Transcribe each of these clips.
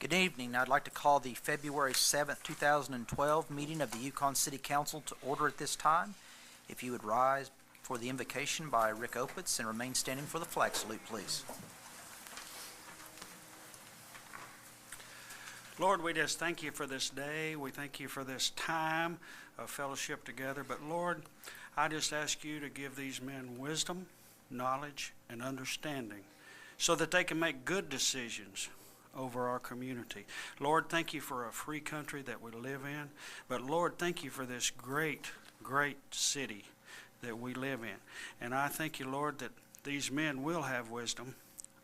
Good evening. I'd like to call the February 7th, 2012 meeting of the Yukon City Council to order at this time. If you would rise for the invocation by Rick Opitz and remain standing for the flag salute, please. Lord, we just thank you for this day. We thank you for this time of fellowship together. But Lord, I just ask you to give these men wisdom, knowledge, and understanding so that they can make good decisions over our community. Lord, thank you for a free country that we live in. But Lord, thank you for this great, great city that we live in. And I thank you, Lord, that these men will have wisdom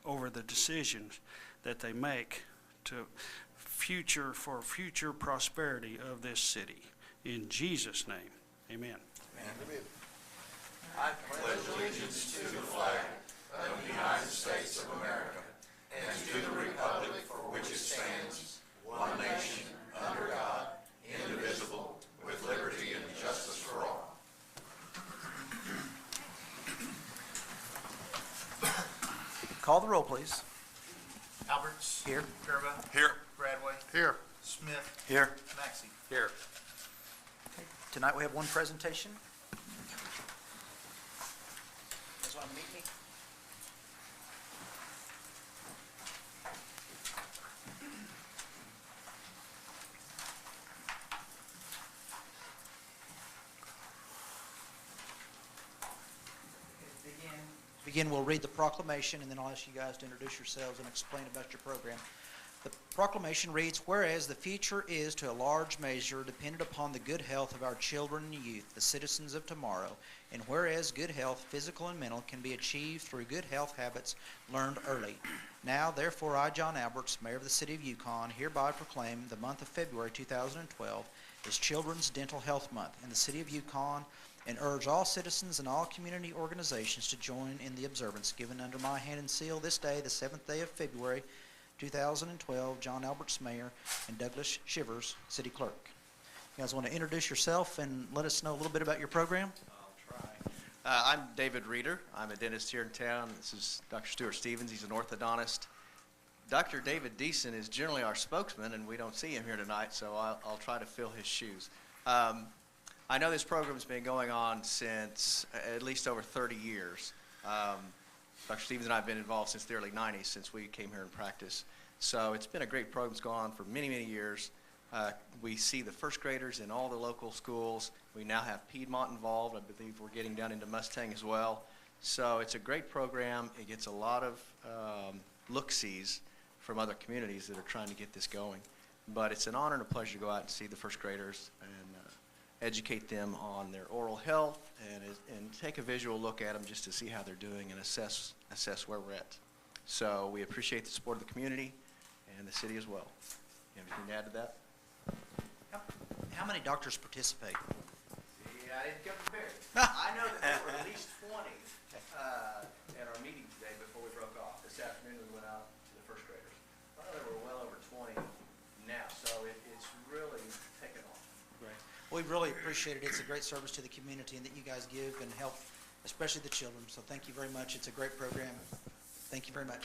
over the decisions that they make for future prosperity of this city. In Jesus' name, amen. Amen. I pledge allegiance to the flag of the United States of America and to the republic for which it stands, one nation, under God, indivisible, with liberty and justice for all. Call the roll, please. Alberts. Here. Gerba. Here. Bradway. Here. Smith. Here. Maxey. Here. Tonight we have one presentation. Guys want to meet me? To begin, we'll read the proclamation, and then I'll ask you guys to introduce yourselves and explain about your program. The proclamation reads, whereas the future is to a large measure dependent upon the good health of our children and youth, the citizens of tomorrow, and whereas good health, physical and mental, can be achieved through good health habits learned early. Now, therefore, I, John Alberts, Mayor of the City of Yukon, hereby proclaim the month of February 2012 as Children's Dental Health Month in the City of Yukon, and urge all citizens and all community organizations to join in the observance given under my hand and seal this day, the 7th day of February 2012, John Alberts, Mayor, and Douglas Shivers, City Clerk. You guys want to introduce yourself and let us know a little bit about your program? I'll try. I'm David Reeder. I'm a dentist here in town. This is Dr. Stuart Stevens. He's an orthodontist. Dr. David Deason is generally our spokesman, and we don't see him here tonight, so I'll try to fill his shoes. I know this program's been going on since at least over 30 years. Dr. Stevens and I have been involved since the early 90s, since we came here in practice. So it's been a great program. It's gone on for many, many years. We see the first graders in all the local schools. We now have Piedmont involved. I believe we're getting down into Mustang as well. So it's a great program. It gets a lot of look-sees from other communities that are trying to get this going. But it's an honor and a pleasure to go out and see the first graders and educate them on their oral health and take a visual look at them just to see how they're doing and assess where we're at. So we appreciate the support of the community and the city as well. You have anything to add to that? How many doctors participate? Yeah, I didn't come prepared. I know that there were at least 20 at our meeting today before we broke off. This afternoon we went out to the first graders. I know there were well over 20 now, so it's really taken off. Great. We really appreciate it. It's a great service to the community and that you guys give and help, especially the children. So thank you very much. It's a great program. Thank you very much.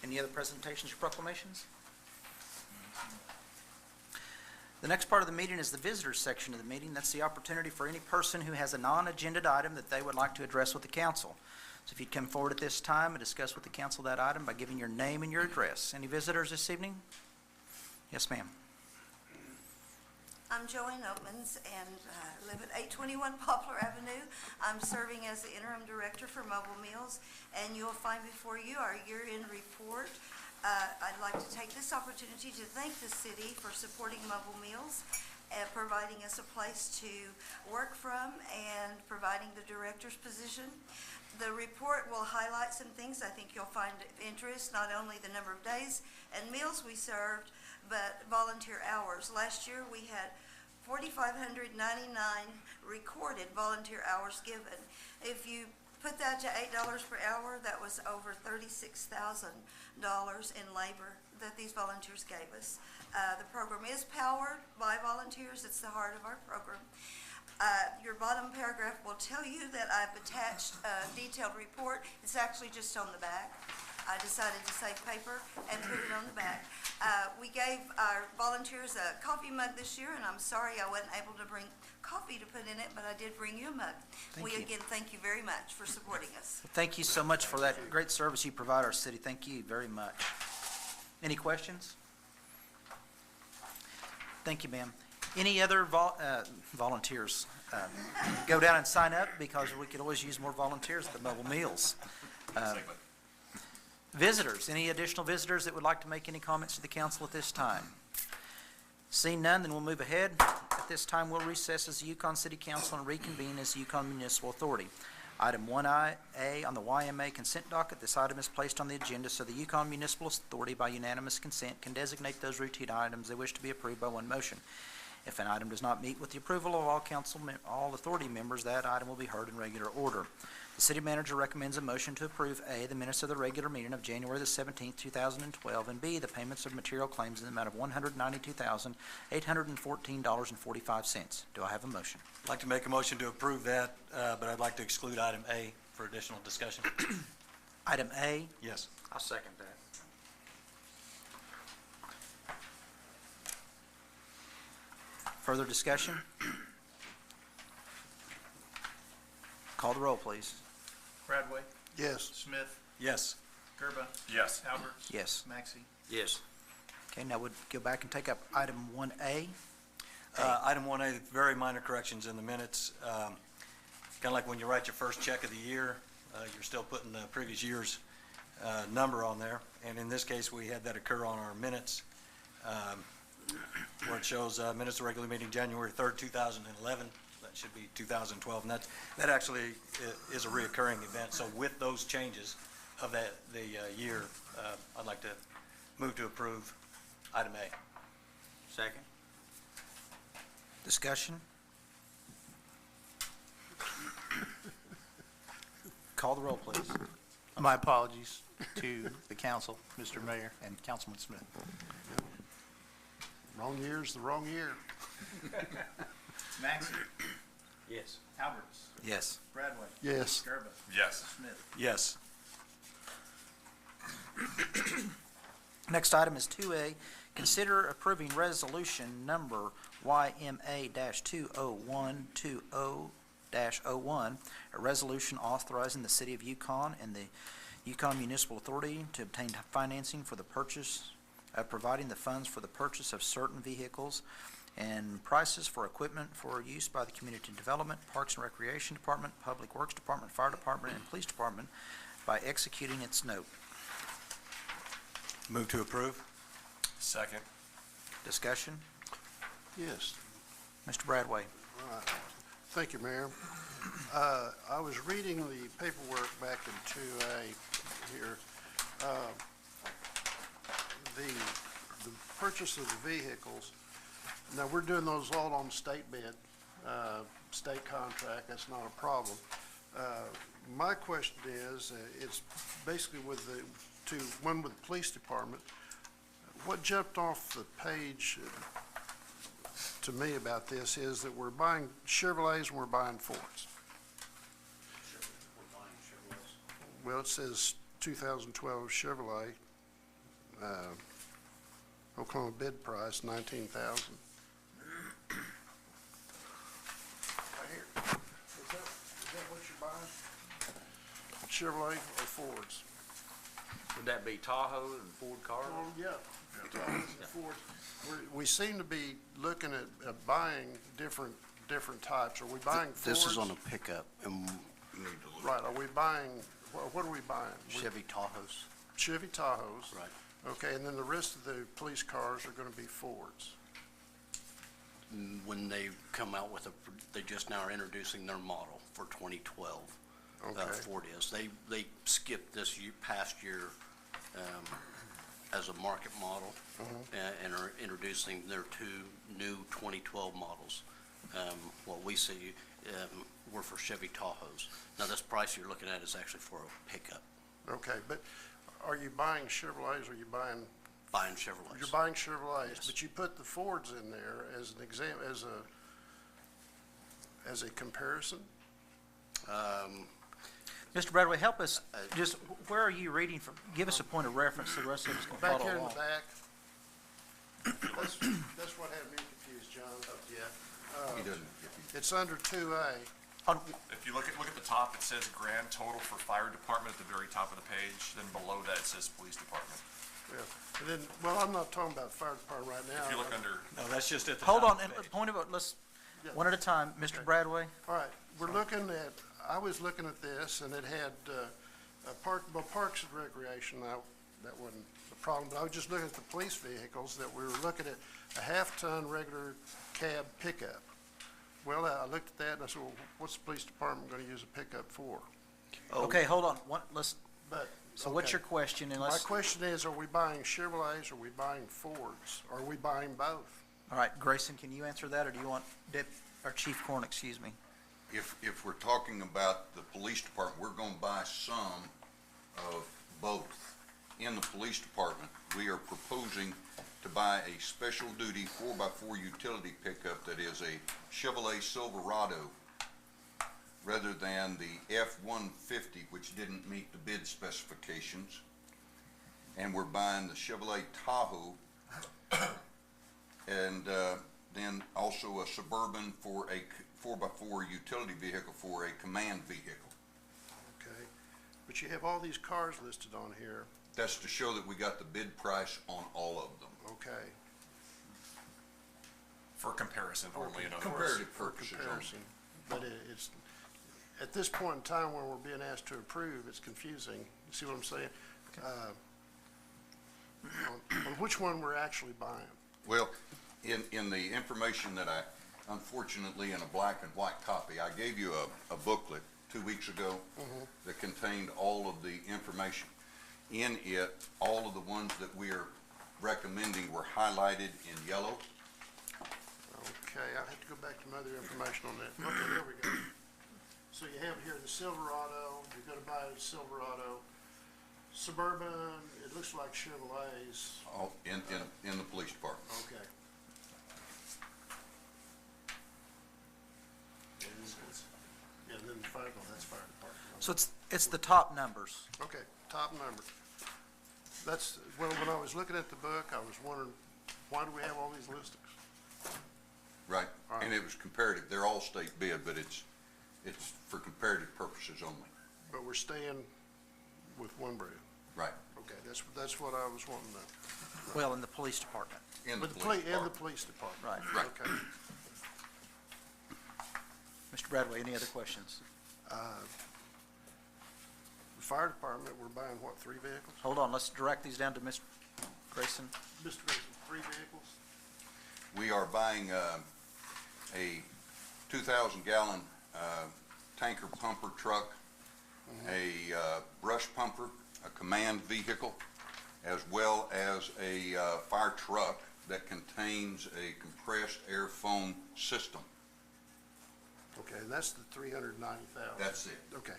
Any other presentations or proclamations? The next part of the meeting is the visitors section of the meeting. That's the opportunity for any person who has a non-agenda item that they would like to address with the council. So if you'd come forward at this time and discuss with the council that item by giving your name and your address. Any visitors this evening? Yes, ma'am. I'm Joanne Oatmans and live at 821 Poplar Avenue. I'm serving as the interim director for Mobile Meals, and you'll find before you our year-end report. I'd like to take this opportunity to thank the city for supporting Mobile Meals and providing us a place to work from and providing the director's position. The report will highlight some things I think you'll find of interest, not only the number of days and meals we served, but volunteer hours. Last year we had 4,599 recorded volunteer hours given. If you put that to $8 per hour, that was over $36,000 in labor that these volunteers gave us. The program is powered by volunteers. It's the heart of our program. Your bottom paragraph will tell you that I've attached a detailed report. It's actually just on the back. I decided to save paper and put it on the back. We gave our volunteers a coffee mug this year, and I'm sorry I wasn't able to bring coffee to put in it, but I did bring you a mug. Thank you. Again, thank you very much for supporting us. Thank you so much for that great service you provide our city. Thank you very much. Any questions? Thank you, ma'am. Any other volunteers? Go down and sign up, because we could always use more volunteers at the mobile meals. Visitors, any additional visitors that would like to make any comments to the council at this time? Seeing none, then we'll move ahead. At this time, we'll recess as the Yukon City Council and reconvene as the Yukon Municipal Authority. Item 1A on the YMA consent docket. This item is placed on the agenda so the Yukon Municipal Authority, by unanimous consent, can designate those routine items they wish to be approved by one motion. If an item does not meet with the approval of all authority members, that item will be heard in regular order. The city manager recommends a motion to approve A, the minutes of the regular meeting of January the 17th, 2012, and B, the payments of material claims in the amount of $192,814.45. Do I have a motion? I'd like to make a motion to approve that, but I'd like to exclude item A for additional discussion. Item A, Yes. I'll second that. further discussion? Call the roll, please. Bradway, Yes. Smith, Yes. Gerba, Yes. Alberts. Yes. Maxey. Yes. Okay, now we'll go back and take up item 1A. Item 1A, very minor corrections in the minutes. Kind of like when you write your first check of the year, you're still putting the previous year's number on there. And in this case, we had that occur on our minutes, where it shows minutes of regular meeting January 3rd, 2011. That should be 2012, and that actually is a reoccurring event. So with those changes of the year, I'd like to move to approve item A. Second. Discussion? Call the roll, please. My apologies to the council, Mr. Mayor, and Councilman Smith. Wrong year's the wrong year. Maxey, Yes. Alberts, Yes. Bradway, Yes. Gerba, Yes. Smith. Yes. Next item is 2A, consider approving resolution number YMA-20120-01, a resolution authorizing the City of Yukon and the Yukon Municipal Authority to obtain financing for the purchase, providing the funds for the purchase of certain vehicles and prices for equipment for use by the Community Development, Parks and Recreation Department, Public Works Department, Fire Department, and Police Department by executing its note. Move to approve. Second. Discussion? Yes. Mr. Bradway. Right. Thank you, Mayor. I was reading the paperwork back in 2A here. The purchase of the vehicles, now we're doing those all on state bid, state contract, that's not a problem. My question is, it's basically with one with the police department. What jumped off the page to me about this is that we're buying Chevrolets and we're buying Fords. Well, it says 2012 Chevrolet, Oklahoma bid price, $19,000. Right here. Is that what you're buying? Chevrolet or Fords? Would that be Tahoe and Ford cars? Oh, yeah. Tahoes and Fords. We seem to be looking at buying different types. Are we buying Fords? This is on a pickup, and Right, are we buying, what are we buying? Chevy Tahoes. Chevy Tahoes. Right. Okay, and then the rest of the police cars are gonna be Fords. When they come out with they just now are introducing their model for 2012. Okay. Ford is. They skipped this past year as a market model and are introducing their two new 2012 models. What we see, were for Chevy Tahoes. Now, this price you're looking at is actually for a pickup, Okay, but are you buying Chevrolets or are you buying, buying Chevrolets. you're buying Chevrolets? Yes. But you put the Fords in there as an exam, as a comparison? Mr. Bradway, help us, just, where are you reading from? Give us a point of reference so the rest of us can Back follow here in along. the back. That's what had me confused, John. Yeah. He doesn't, It's under 2A. If you look at the top, it says grand total for fire department at the very top of the page. Then below that, it says police department. Yeah. And then, well, I'm not talking about fire department right now. If you look under, No, that's just at the Hold top on, of and the page. point of, let's, Yeah. one at a time. Mr. Bradway? All right, we're looking at, I was looking at this, and it had, Parks and Recreation, that wasn't the problem, but I was just looking at the police vehicles, that we were looking at a half-ton regular cab pickup. Well, I looked at that, and I said, well, what's the police department gonna use a pickup for? Okay, hold on, let's, But, so what's okay. your question, and My let's, question is, are we buying Chevrolets, or are we buying Fords? Are we buying both? all right, Grayson, can you answer that, or do you want our Chief Corn, excuse me? if we're talking about the police department, we're gonna buy some of both. In the police department, we are proposing to buy a special duty 4x4 utility pickup that is a Chevrolet Silverado rather than the F-150, which didn't meet the bid specifications. And we're buying the Chevrolet Tahoe and then also a Suburban for a 4x4 utility vehicle for a command vehicle. Okay, but you have all these cars listed on here, That's to show that we got the bid price on all of them. okay? for comparison only, in other words. Comparative For purposes only. comparison, but it's, at this point in time when we're being asked to approve, it's confusing. You see what I'm saying? On which one we're actually buying. Well, in the information that I, unfortunately, in a black and white copy, I gave you a booklet 2 weeks ago that contained all of the information. In it, all of the ones that we are recommending were highlighted in yellow. Okay, I have to go back to my other information on that. Okay, there we go. So you have here the Silverado, you're gonna buy a Silverado. Suburban, it looks like Chevrolets. All in the police department. Okay. Yeah, and then the fire, oh, that's fire department. So it's the top numbers. Okay, top number. That's, when I was looking at the book, I was wondering, why do we have all these listings? Right, All right. and it was comparative, they're all state bid, but it's for comparative purposes only. But we're staying with one brand. Right, Okay, that's what I was wanting to know. Well, in the police department. in the With police and the department. police department. Right. Right. Okay. Mr. Bradway, any other questions? The fire department, we're buying what, 3 vehicles? Hold on, let's direct these down to Ms. Grayson. Mr. Grayson, 3 vehicles? We are buying a 2,000-gallon tanker pumper truck, a brush pumper, a command vehicle, as well as a fire truck that contains a compressed air foam system. Okay, and that's the 390,000? That's it. Okay,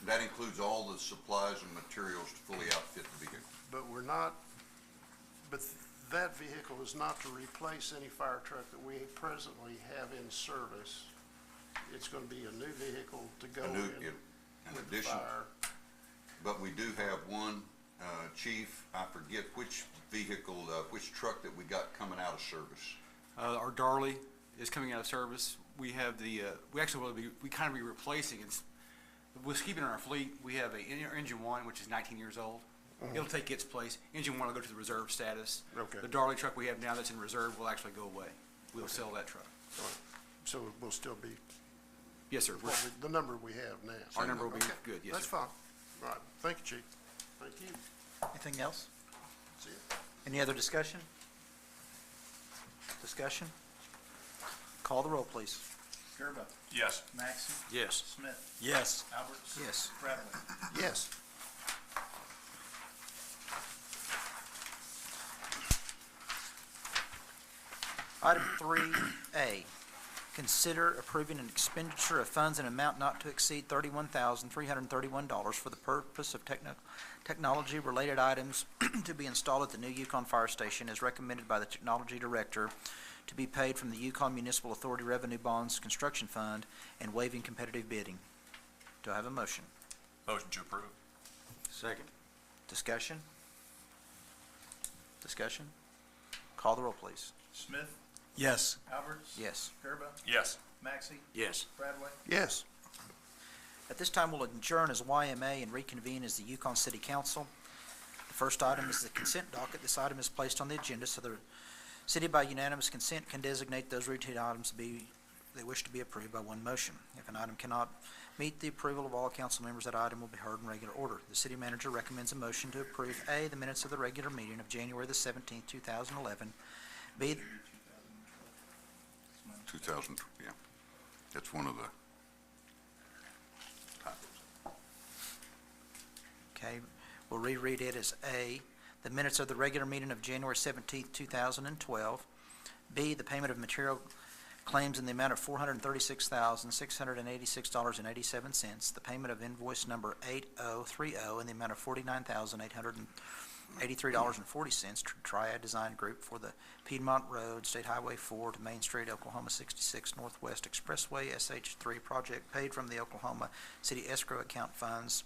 That includes all the supplies and materials to fully outfit the vehicle. but we're not, but that vehicle is not to replace any fire truck that we presently have in service. It's gonna be a new vehicle to go A in new, with in the addition, fire. but we do have one, chief, I forget which vehicle, which truck that we got coming out of service. Our Darley is coming out of service. We have we actually will be, we kind of be replacing, we'll keep it in our fleet. We have engine one, which is 19 years old. It'll take its place. Engine one will go to the reserve status. Okay. The Darley truck we have now that's in reserve will actually go away. We'll sell that truck. So it will still be Yes, sir. the number we have now. Our number will be Okay, good, yes, That's sir. fine. All right, thank you, chief. Thank you. Anything else? That's it. Any other discussion? Discussion? Call the roll, please. Gerba, Yes. Maxey, Yes. Smith, Yes. Alberts. Yes. Bradley. Yes. Item 3A, consider approving an expenditure of funds in amount not to exceed $31,331 for the purpose of technology-related items to be installed at the new Yukon Fire Station as recommended by the Technology Director, to be paid from the Yukon Municipal Authority Revenue Bonds Construction Fund, and waiving competitive bidding. Do I have a motion? Motion to approve. Second. Discussion? Discussion? Call the roll, please. Smith, Yes. Alberts. Yes. Gerba, Yes. Maxey, Yes. Bradway. Yes. At this time, we'll adjourn as YMA and reconvene as the Yukon City Council. The first item is the consent docket. This item is placed on the agenda so the city by unanimous consent can designate those routine items they wish to be approved by one motion. If an item cannot meet the approval of all council members, that item will be heard in regular order. The city manager recommends a motion to approve A, the minutes of the regular meeting of January the 17th, 2011, B, 2000, yeah. That's one of the okay, we'll reread it as A, the minutes of the regular meeting of January 17th, 2012, B, the payment of material claims in the amount of $436,686.87, the payment of invoice number 8030 in the amount of $49,883.40 to Triad Design Group for the Piedmont Road, State Highway 4 to Main Street, Oklahoma 66 Northwest Expressway, SH3 project paid from the Oklahoma City Escrow Account funds.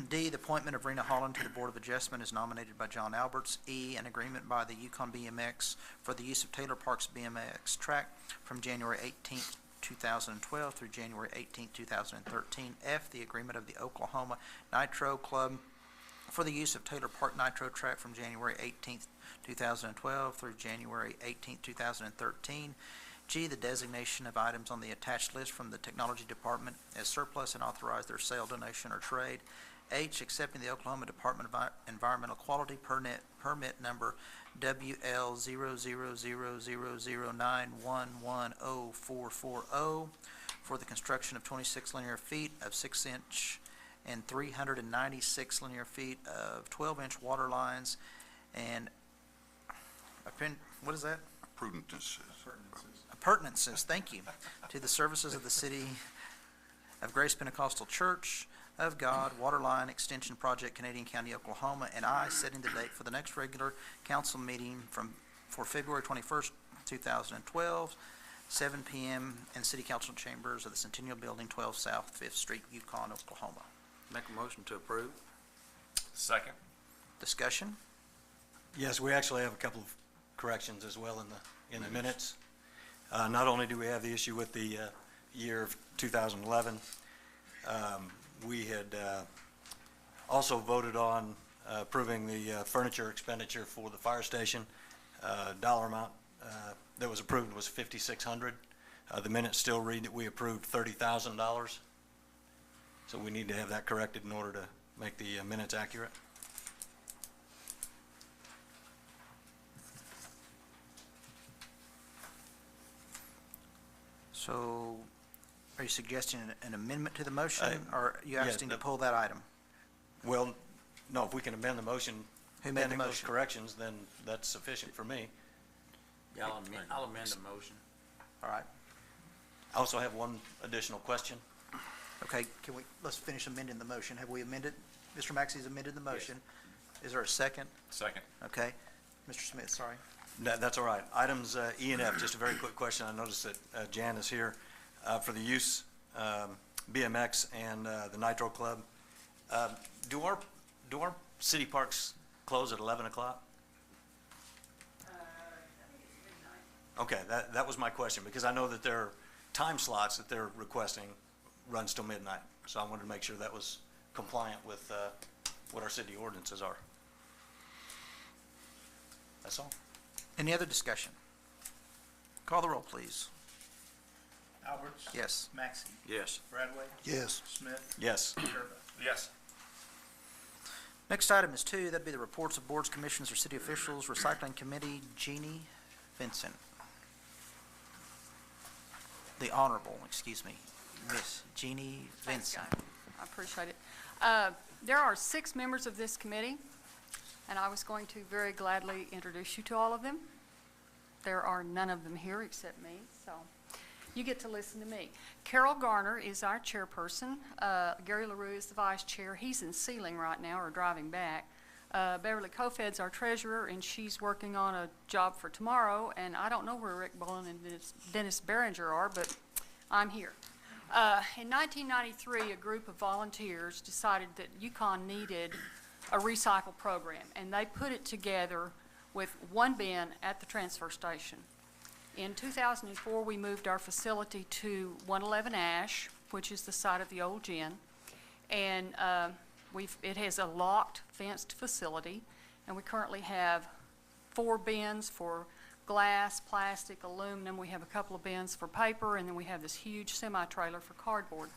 D, the appointment of Rena Holland to the Board of Adjustment is nominated by John Alberts. E, an agreement by the Yukon BMX for the use of Taylor Park's BMX track from January 18th, 2012 through January 18th, 2013. F, the agreement of the Oklahoma Nitro Club for the use of Taylor Park Nitro track from January 18th, 2012 through January 18th, 2013. G, the designation of items on the attached list from the Technology Department as surplus and authorize their sale, donation, or trade. H, accepting the Oklahoma Department of Environmental Quality permit number WL000009110440 for the construction of 26 linear feet of 6-inch and 396 linear feet of 12-inch water lines and what is that? Appurtenances, thank you, to the services of the City of Grace Pentecostal Church of God Water Line Extension Project, Canadian County, Oklahoma, and I, setting the date for the next regular council meeting for February 21st, 2012, 7 p.m. in City Council Chambers of the Centennial Building, 12 South 5th Street, Yukon, Oklahoma. Make a motion to approve. Second. Discussion? Yes, we actually have a couple of corrections as well in the minutes. Not only do we have the issue with the year of 2011, we had also voted on approving the furniture expenditure for the fire station. Dollar amount that was approved was $5,600. The minutes still read that we approved $30,000. So we need to have that corrected in order to make the minutes accurate. So, are you suggesting an amendment to the motion, or are you yeah, asking to pull that item? Well, no, if we can amend the motion, Who made the pending those motion? corrections, then that's sufficient for me. Yeah, I'll amend the motion. All right. I also have one additional question. Okay, let's finish amending the motion. Have we amended? Mr. Maxey's amended the motion. Is there a second? Second. Okay. Mr. Smith, sorry. That's all right. Items E and F, just a very quick question. I noticed that Jan is here for the use, BMX and the Nitro Club. Do our city parks close at 11 o'clock? Okay, that was my question, because I know that their time slots that they're requesting runs till midnight. So I wanted to make sure that was compliant with what our city ordinances are. That's all. Any other discussion? Call the roll, please. Alberts. Yes. Maxey, Yes. Bradway, Yes. Smith, Yes. Gerba. Yes. Next item is 2. That'd be the reports of boards, commissions, or city officials. Recycling Committee, Jeannie Vincent. The Honorable, excuse me, Miss Jeannie Thanks, Vincent. Guy. I appreciate it. There are 6 members of this committee, and I was going to very gladly introduce you to all of them. There are none of them here except me, so You get to listen to me. Carol Garner is our chairperson. Gary LaRue is the vice chair. He's in Sealing right now or driving back. Beverly Kofed's our treasurer, and she's working on a job for tomorrow. And I don't know where Rick Bullen and Dennis Behringer are, but I'm here. In 1993, a group of volunteers decided that Yukon needed a recycle program, and they put it together with one bin at the transfer station. In 2004, we moved our facility to 111 Ash, which is the site of the old gin, and it has a locked, fenced facility, and we currently have 4 bins for glass, plastic, aluminum. We have a couple of bins for paper, and then we have this huge semi-trailer for cardboard.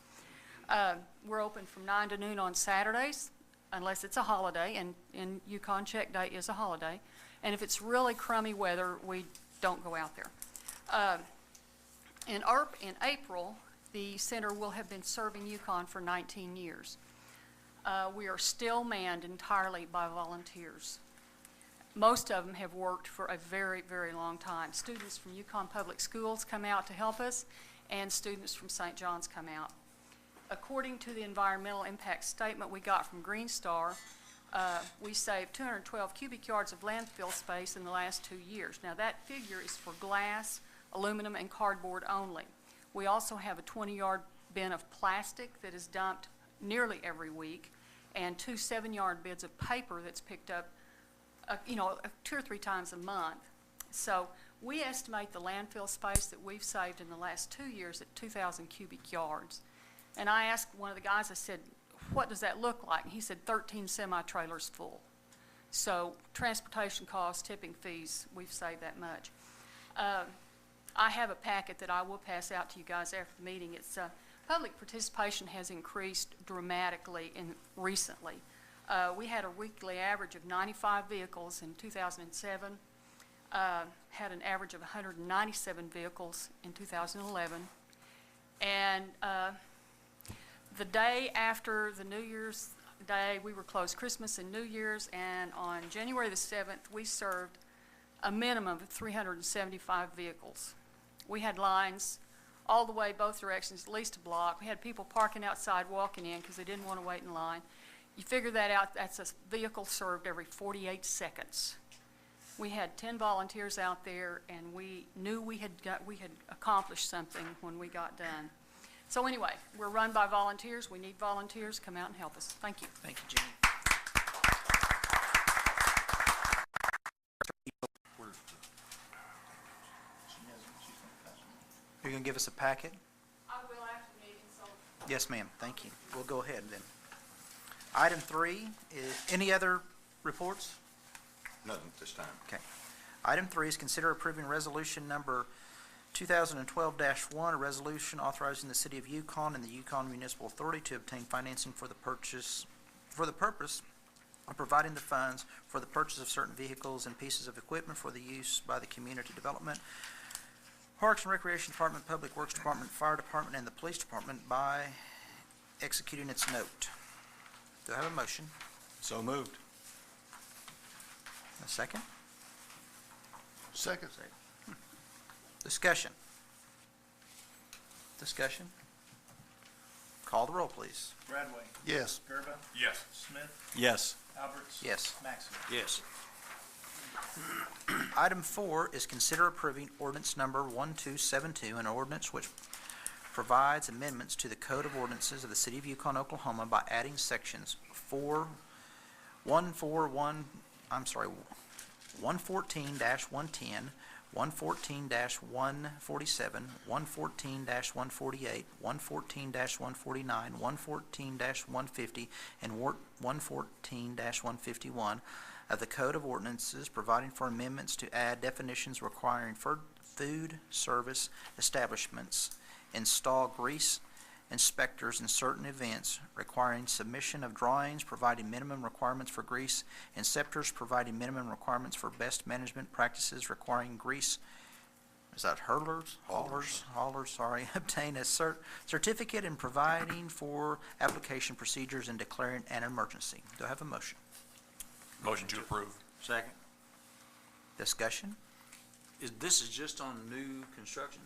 We're open from 9 to noon on Saturdays, unless it's a holiday, and Yukon Check Day is a holiday. And if it's really crummy weather, we don't go out there. In April, the center will have been serving Yukon for 19 years. We are still manned entirely by volunteers. Most of them have worked for a very, very long time. Students from Yukon Public Schools come out to help us, and students from St. John's come out. According to the environmental impact statement we got from Green Star, we saved 212 cubic yards of landfill space in the last 2 years. Now, that figure is for glass, aluminum, and cardboard only. We also have a 20-yard bin of plastic that is dumped nearly every week, and 2 7-yard bins of paper that's picked up 2 or 3 times a month. So we estimate the landfill space that we've saved in the last 2 years at 2,000 cubic yards. And I asked one of the guys, I said, what does that look like? And he said 13 semi-trailers full. So transportation costs, tipping fees, we've saved that much. I have a packet that I will pass out to you guys after the meeting. It's public participation has increased dramatically recently. We had a weekly average of 95 vehicles in 2007, had an average of 197 vehicles in 2011, and the day after the New Year's Day, we were closed Christmas and New Year's, and on January the 7th, we served a minimum of 375 vehicles. We had lines all the way both directions, at least a block. We had people parking outside, walking in because they didn't want to wait in line. You figure that out, that's a vehicle served every 48 seconds. We had 10 volunteers out there, and we knew we had accomplished something when we got done. So anyway, we're run by volunteers. We need volunteers. Come out and help us. Thank you. Thank you, Jenny. You're going to give us a packet? I will after the meeting, so. Yes, ma'am. Thank you. We'll go ahead then. Item 3 is, any other reports? Nothing at this time. Okay. Item 3 is consider approving resolution number 2012-1, a resolution authorizing the City of Yukon and the Yukon Municipal Authority to obtain financing for the purpose of providing the funds for the purchase of certain vehicles and pieces of equipment for the use by the Community Development, Parks and Recreation Department, Public Works Department, Fire Department, and the Police Department by executing its note. Do I have a motion? So moved. A second? Second. Discussion. Discussion. Call the roll, please. Bradway. Yes. Gerba. Yes. Smith. Yes. Alberts. Yes. Maxim. Yes. Item 4 is consider approving ordinance number 1272, an ordinance which provides amendments to the Code of Ordinances of the City of Yukon, Oklahoma by adding sections 114-110, 114-147, 114-148, 114-149, 114-150, and 114-151 of the Code of Ordinances, providing for amendments to add definitions requiring food service establishments, install grease inspectors in certain events, requiring submission of drawings, providing minimum requirements for grease inspectors, providing minimum requirements for best management practices, requiring grease, is that haulers, obtain a certificate, and providing for application procedures and declaring an emergency. Do I have a motion? Motion to approve. Second. Discussion? This is just on new construction?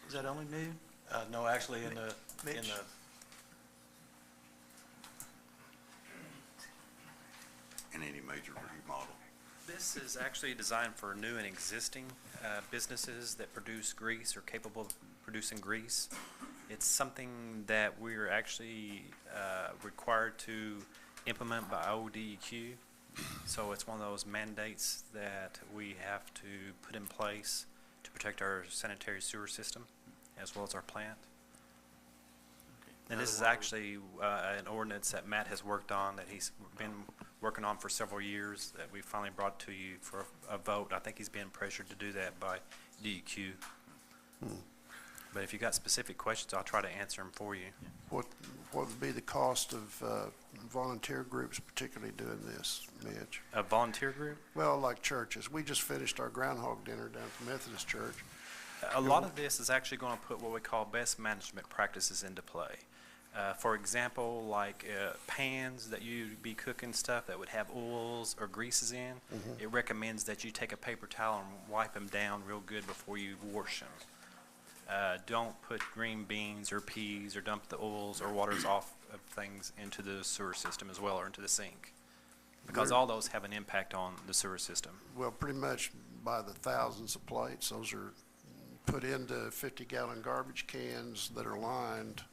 Is that only new? No, actually, in Mitch? the, In any major remodel. This is actually designed for new and existing businesses that produce grease or capable of producing grease. It's something that we're actually required to implement by ODEQ. So it's one of those mandates that we have to put in place to protect our sanitary sewer system as well as our plant. And this is actually an ordinance that Matt has worked on, that he's been working on for several years, that we finally brought to you for a vote. I think he's being pressured to do that by DEQ. But if you've got specific questions, I'll try to answer them for you. What would be the cost of volunteer groups particularly doing this, Mitch? A volunteer group? Well, like churches. We just finished our groundhog dinner down at the Methodist Church. A lot of this is actually going to put what we call best management practices into play. For example, like pans that you'd be cooking stuff that would have oils or greases in, it recommends that you take a paper towel and wipe them down real good before you wash them. Don't put green beans or peas or dump the oils or waters off of things into the sewer system as well, or into the sink, because all those have an impact on the sewer system. Well, pretty much by the thousands of plates, those are put into 50-gallon garbage cans that are lined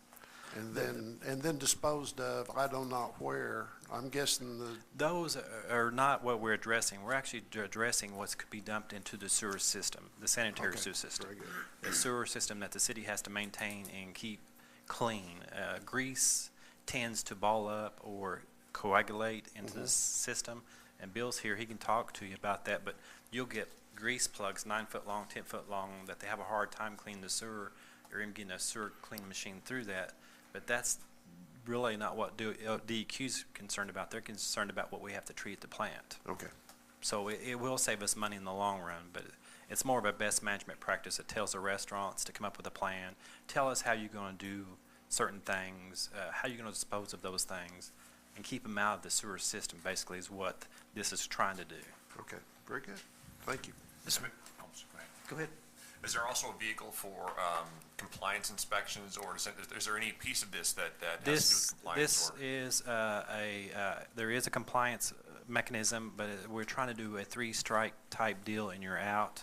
and then disposed of, I don't know where. I'm guessing Those are not what we're addressing. We're actually addressing what could be dumped into the sewer system, the sanitary sewer system. Very good. The sewer system that the city has to maintain and keep clean. Grease tends to ball up or coagulate into the system, and Bill's here, he can talk to you about that, but you'll get grease plugs 9 foot long, 10 foot long, that they have a hard time cleaning the sewer, or even getting a sewer cleaning machine through that. But that's really not what DEQ's concerned about. They're concerned about what we have to treat at the plant. Okay. So it will save us money in the long run, but it's more of a best management practice. It tells the restaurants to come up with a plan, tell us how you're going to do certain things, how you're going to dispose of those things, and keep them out of the sewer system, basically, is what this is trying to do. Okay, very good. Thank you. Go ahead. Is there also a vehicle for compliance inspections, or is there any piece of this that has to do with compliance? This is there is a compliance mechanism, but we're trying to do a 3-strike type deal and you're out.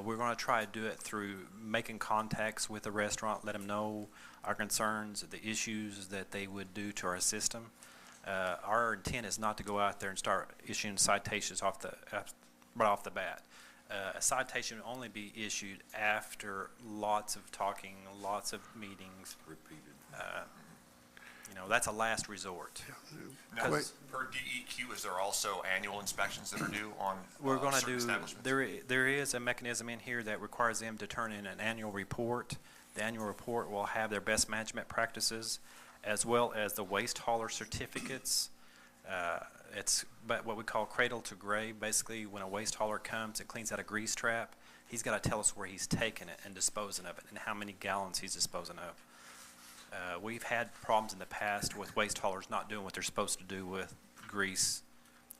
We're going to try to do it through making contacts with the restaurant, let them know our concerns, the issues that they would do to our system. Our intent is not to go out there and start issuing citations right off the bat. A citation will only be issued after lots of talking, lots of meetings. Repeated. That's a last resort. Now, per DEQ, is there also annual inspections that are due on We're going to certain do, establishments? there is a mechanism in here that requires them to turn in an annual report. The annual report will have their best management practices, as well as the waste hauler certificates. It's what we call cradle to grave. Basically, when a waste hauler comes and cleans out a grease trap, he's got to tell us where he's taking it and disposing of it and how many gallons he's disposing of. We've had problems in the past with waste haulers not doing what they're supposed to do with grease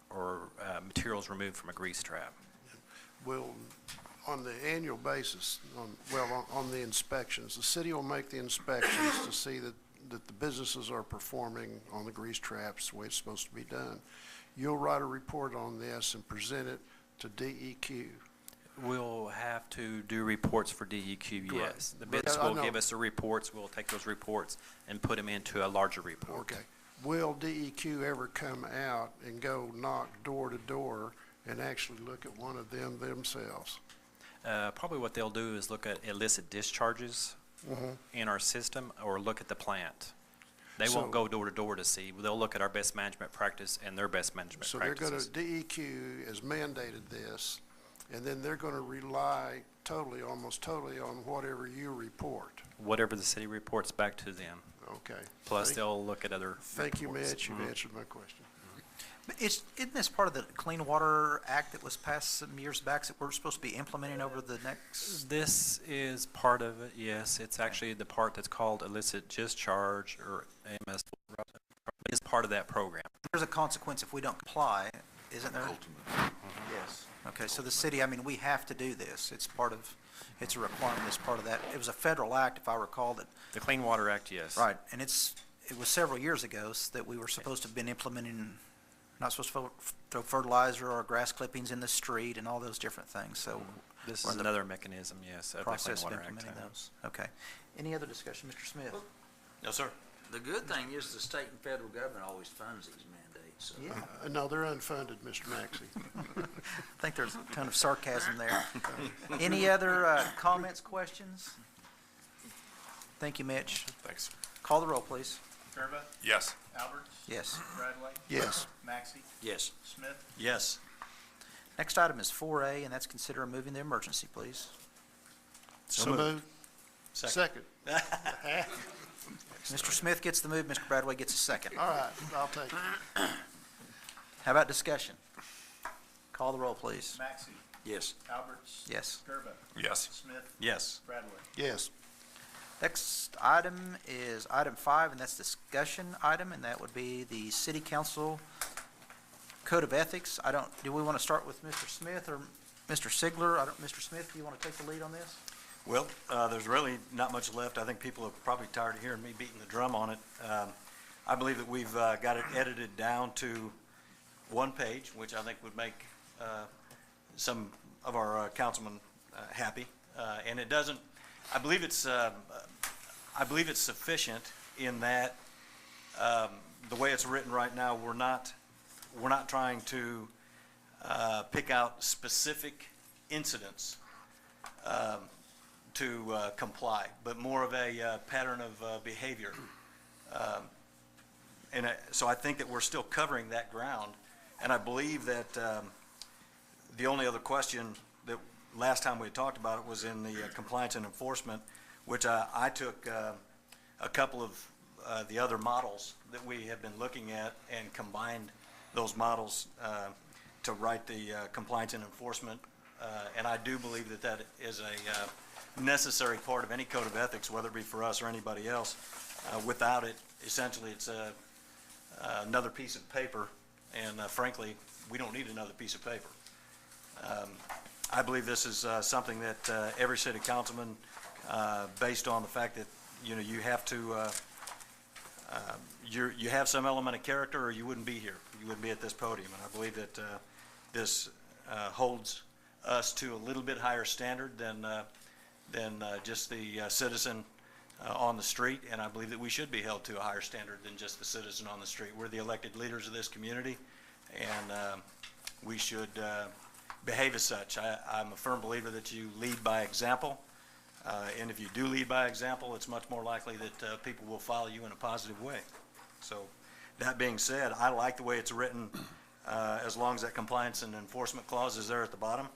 or materials removed from a grease trap. Well, on the annual basis, on the inspections, the city will make the inspections to see that the businesses are performing on the grease traps the way it's supposed to be done. You'll write a report on this and present it to DEQ. We'll have to do reports for DEQ, Correct. yes. The business will give us the reports. We'll take those reports and put them into a larger report. Okay. Will DEQ ever come out and go knock door to door and actually look at one of them themselves? Probably what they'll do is look at illicit discharges in our system, or look at the plant. They won't go door to door to see. They'll look at our best management practice and their best management practices. So they're going to, DEQ has mandated this, and then they're going to rely almost totally on whatever you report. Whatever the city reports back to them. Okay. Plus, they'll look at other Thank you, reports. Mitch. You've answered my question. But isn't this part of the Clean Water Act that was passed some years back that we're supposed to be implementing over the next? This is part of it, yes. It's actually the part that's called illicit discharge, or AMS, is part of that program. There's a consequence if we don't comply, isn't there? Ultimately. Yes. Okay, so the city, we have to do this. It's part of It's a requirement as part of that. It was a federal act, if I recall, that, The Clean Water Act, yes. right, and it was several years ago that we were supposed to have been implementing, not supposed to throw fertilizer or grass clippings in the street and all those different things, so. This we're is in the another mechanism, yes, of the Clean process of Water Act. implementing those. Okay. Any other discussion, Mr. Smith? No, sir. The good thing is the state and federal government always funds these mandates, so. Yeah. No, they're unfunded, Mr. Maxey. I think there's a ton of sarcasm there. Any other comments, questions? Thank you, Mitch. Thanks. Call the roll, please. Gerba, Yes. Alberts, Yes. Bradway, Yes. Maxey, Yes. Smith, Yes. Next item is 4A, and that's consider removing the emergency, please. So moved. Second. Mr. Smith gets the move, Mr. Bradway gets a second. All right, I'll take it. How about discussion? Call the roll, please. Maxey, Yes. Alberts, Yes. Gerba, Yes. Smith, Yes. Bradway. Yes. Next item is item 5, and that's discussion item, and that would be the City Council Code of Ethics. Do we want to start with Mr. Smith or Mr. Sigler? Mr. Smith, do you want to take the lead on this? Well, there's really not much left. I think people are probably tired of hearing me beating the drum on it. I believe that we've got it edited down to one page, which I think would make some of our councilmen happy. And it doesn't, I believe it's sufficient in that the way it's written right now, we're not trying to pick out specific incidents to comply, but more of a pattern of behavior. So I think that we're still covering that ground, and I believe that the only other question that last time we had talked about it was in the compliance and enforcement, which I took a couple of the other models that we have been looking at and combined those models to write the compliance and enforcement, and I do believe that that is a necessary part of any code of ethics, whether it be for us or anybody else. Without it, essentially, it's another piece of paper, and frankly, we don't need another piece of paper. I believe this is something that every city councilman, based on the fact that you have to, you have some element of character, or you wouldn't be here. You wouldn't be at this podium, and I believe that this holds us to a little bit higher standard than just the citizen on the street, and I believe that we should be held to a higher standard than just the citizen on the street. We're the elected leaders of this community, and we should behave as such. I'm a firm believer that you lead by example, and if you do lead by example, it's much more likely that people will follow you in a positive way. So that being said, I like the way it's written, as long as that compliance and enforcement clause is there at the bottom.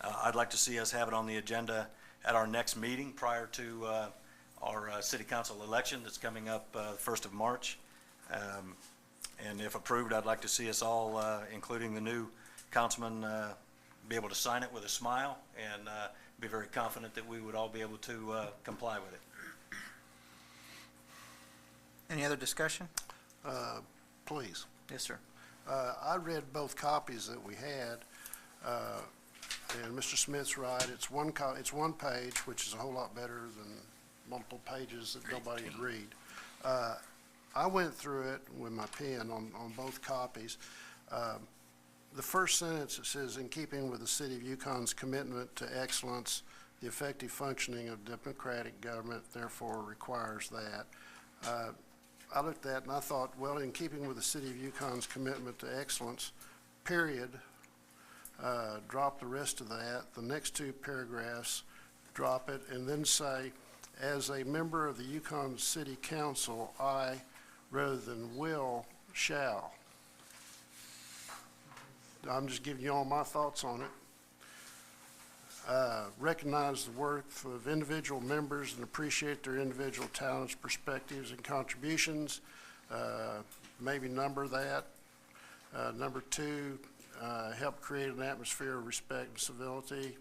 I'd like to see us have it on the agenda at our next meeting prior to our city council election that's coming up 1st of March. And if approved, I'd like to see us all, including the new councilman, be able to sign it with a smile and be very confident that we would all be able to comply with it. Any other discussion? Please. Yes, sir. I read both copies that we had, and Mr. Smith's right. It's one page, which is a whole lot better than multiple pages that nobody would read. I went through it with my pen on both copies. The first sentence, it says, in keeping with the City of Yukon's commitment to excellence, the effective functioning of democratic government therefore requires that. I looked at that and I thought, well, in keeping with the City of Yukon's commitment to excellence, period, drop the rest of that. The next two paragraphs, drop it, and then say, as a member of the Yukon City Council, I, rather than will, shall. I'm just giving you all my thoughts on it. Recognize the worth of individual members and appreciate their individual talents, perspectives, and contributions. Maybe number that. Number 2, help create an atmosphere of respect and civility.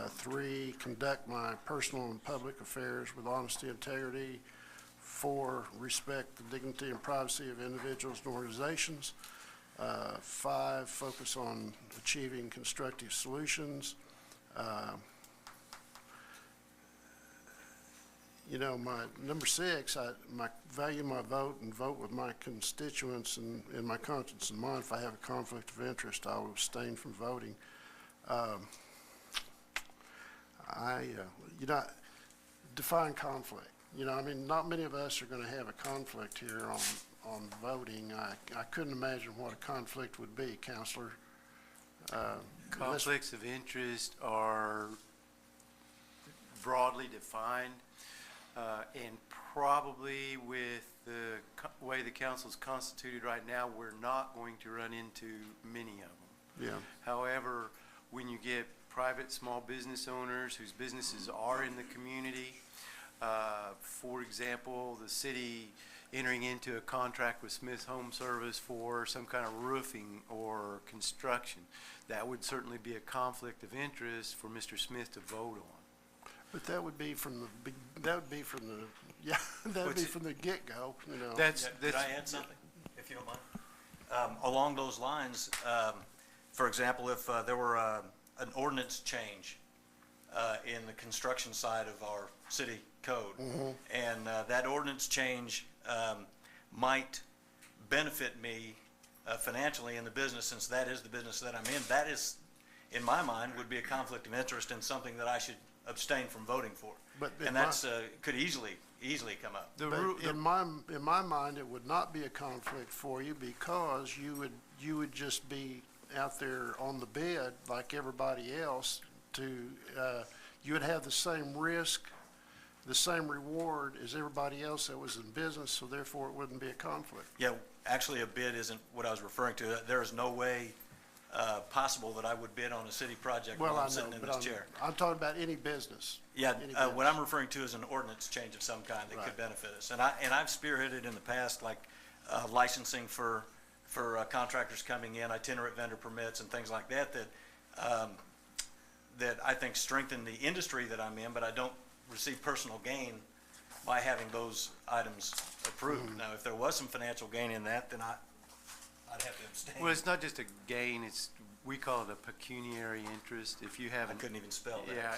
3, conduct my personal and public affairs with honesty and integrity. 4, respect the dignity and privacy of individuals and organizations. 5, focus on achieving constructive solutions. you know, my, number 6, my value my vote and vote with my constituents and in my conscience and mind. If I have a conflict of interest, I will abstain from voting. You know, define conflict. You know, I mean, not many of us are gonna have a conflict here on voting. I couldn't imagine what a conflict would be, Counselor. Conflicts of interest are broadly defined, and probably with the way the council's constituted right now, we're not going to run into many of them. Yeah. However, when you get private small business owners whose businesses are in the community, for example, the city entering into a contract with Smith Home Service for some kind of roofing or construction, that would certainly be a conflict of interest for Mr. Smith to vote on. But that would be from the, yeah, that would be from the get-go, you know. Could I add something, if you don't mind? Along those lines, for example, if there were an ordinance change in the construction side of our city code, and that ordinance change might benefit me financially in the business, since that is the business that I'm in, that is, in my mind, would be a conflict of interest and something that I should abstain from voting for. And that's, could easily come up. But in my mind, it would not be a conflict for you, because you would just be out there on the bid like everybody else. You would have the same risk, the same reward as everybody else that was in business, so therefore it wouldn't be a conflict. Yeah, actually, a bid isn't what I was referring to. There is no way possible that I would bid on a city project while I'm sitting in this chair. I'm talking about any business. Yeah, what I'm referring to is an ordinance change of some kind that could benefit us. And I've spearheaded in the past, like licensing for contractors coming in, itinerant vendor permits and things like that, that I think strengthen the industry that I'm in, but I don't receive personal gain by having those items approved. Now, if there was some financial gain in that, then I'd have to abstain. Well, it's not just a gain, we call it a pecuniary interest. If you have I couldn't even spell that. Yeah,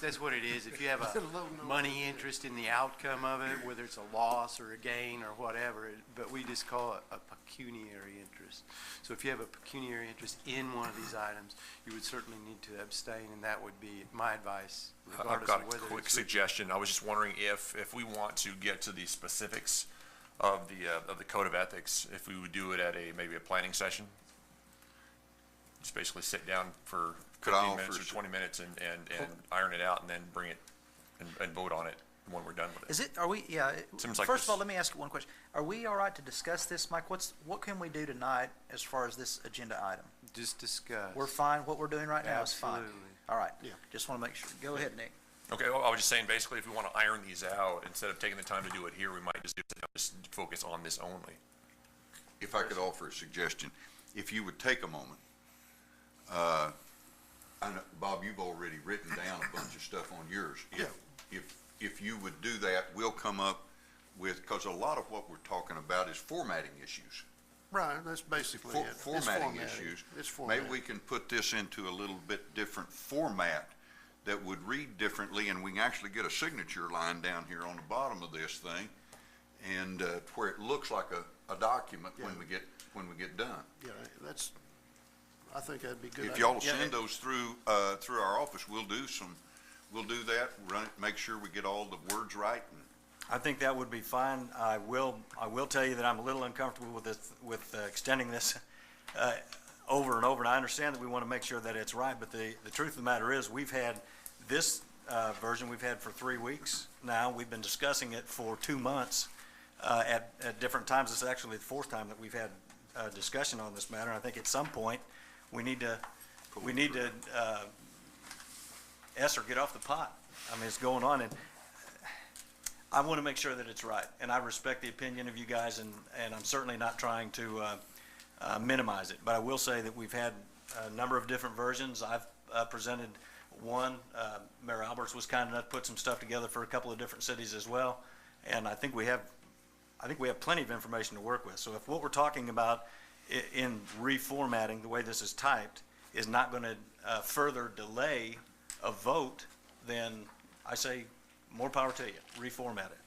that's what it is. If you have a money interest in the outcome of it, whether it's a loss or a gain or whatever, but we just call it a pecuniary interest. So if you have a pecuniary interest in one of these items, you would certainly need to abstain, and that would be my advice, I've regardless got of a whether quick it's suggestion. I was just wondering if we want to get to the specifics of the code of ethics, if we would do it at maybe a planning session. Just basically sit down for 15 minutes or 20 minutes and iron it out, and then bring it and vote on it when we're done with it. Is it, are we, yeah, Seems like first this- of all, let me ask you one question. Are we all right to discuss this, Mike? What can we do tonight as far as this agenda item? just discussed. We're fine, what we're doing right now is fine? Absolutely. All right, Yeah. just want to make sure. Go ahead, Nick. Okay, well, I was just saying, basically, if we want to iron these out, instead of taking the time to do it here, we might just focus on this only. If I could offer a suggestion, if you would take a moment, I know, Bob, you've already written down a bunch of stuff on yours. If you would do that, we'll come up with, because a lot of what we're talking about is formatting issues. Right, that's basically it. It's Formatting issues. It's formatting. Maybe we can put this into a little bit different format that would read differently, and we can actually get a signature line down here on the bottom of this thing, and where it looks like a document when we get done. Yeah, I think that'd be good. If y'all will send those through our office, we'll do that, run it, make sure we get all the words right. And I think that would be fine. I will tell you that I'm a little uncomfortable with this, with extending this over and over. And I understand that we want to make sure that it's right, but the truth of the matter is, we've had this version we've had for 3 weeks now. We've been discussing it for 2 months at different times. This is actually the 4th time that we've had discussion on this matter. And I think at some point we need to Esther, get off the pot. I mean, it's going on, and I want to make sure that it's right. And I respect the opinion of you guys, and I'm certainly not trying to minimize it. But I will say that we've had a number of different versions. I've presented one. Mayor Alberts was kind enough to put some stuff together for a couple of different cities as well. And I think we have plenty of information to work with. So if what we're talking about in reformatting the way this is typed is not going to further delay a vote, then I say more power to you, reformat it.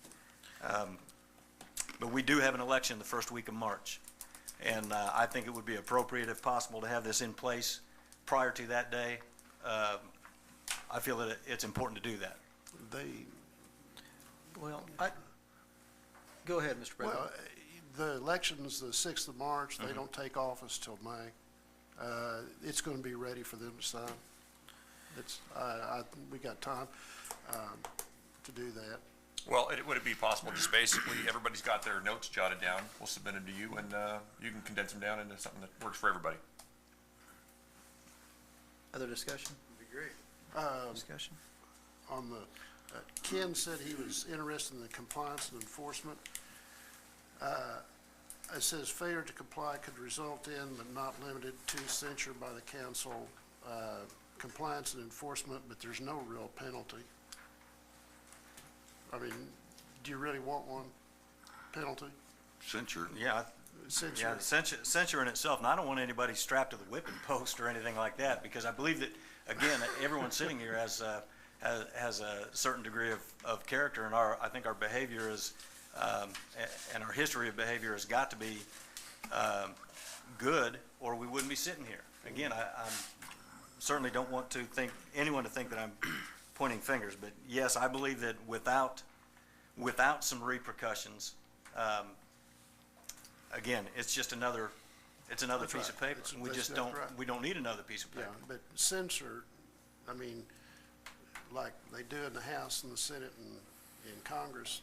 But we do have an election the first week of March, and I think it would be appropriate, if possible, to have this in place prior to that day. I feel that it's important to do that. Go ahead, Mr. President. Well, the election's the 6th of March. They don't take office till May. It's going to be ready for them to sign. We got time to do that. Well, would it be possible, just basically, everybody's got their notes jotted down, we'll submit them to you, and you can condense them down into something that works for everybody. Other discussion? Would be great. Discussion? On the, Ken said he was interested in the compliance and enforcement. It says failure to comply could result in, but not limited to, censure by the council, compliance and enforcement, but there's no real penalty. I mean, do you really want one penalty? Censure. Yeah, Censure. Censure in itself, and I don't want anybody strapped to the whipping post or anything like that, because I believe that, again, everyone sitting here has a certain degree of character, and I think our behavior is, and our history of behavior has got to be good, or we wouldn't be sitting here. Again, I certainly don't want to anyone to think that I'm pointing fingers, but yes, I believe that without some repercussions, again, it's just another piece of paper. We don't need another piece of paper. Yeah, but censure, I mean, like they do in the House and the Senate and in Congress,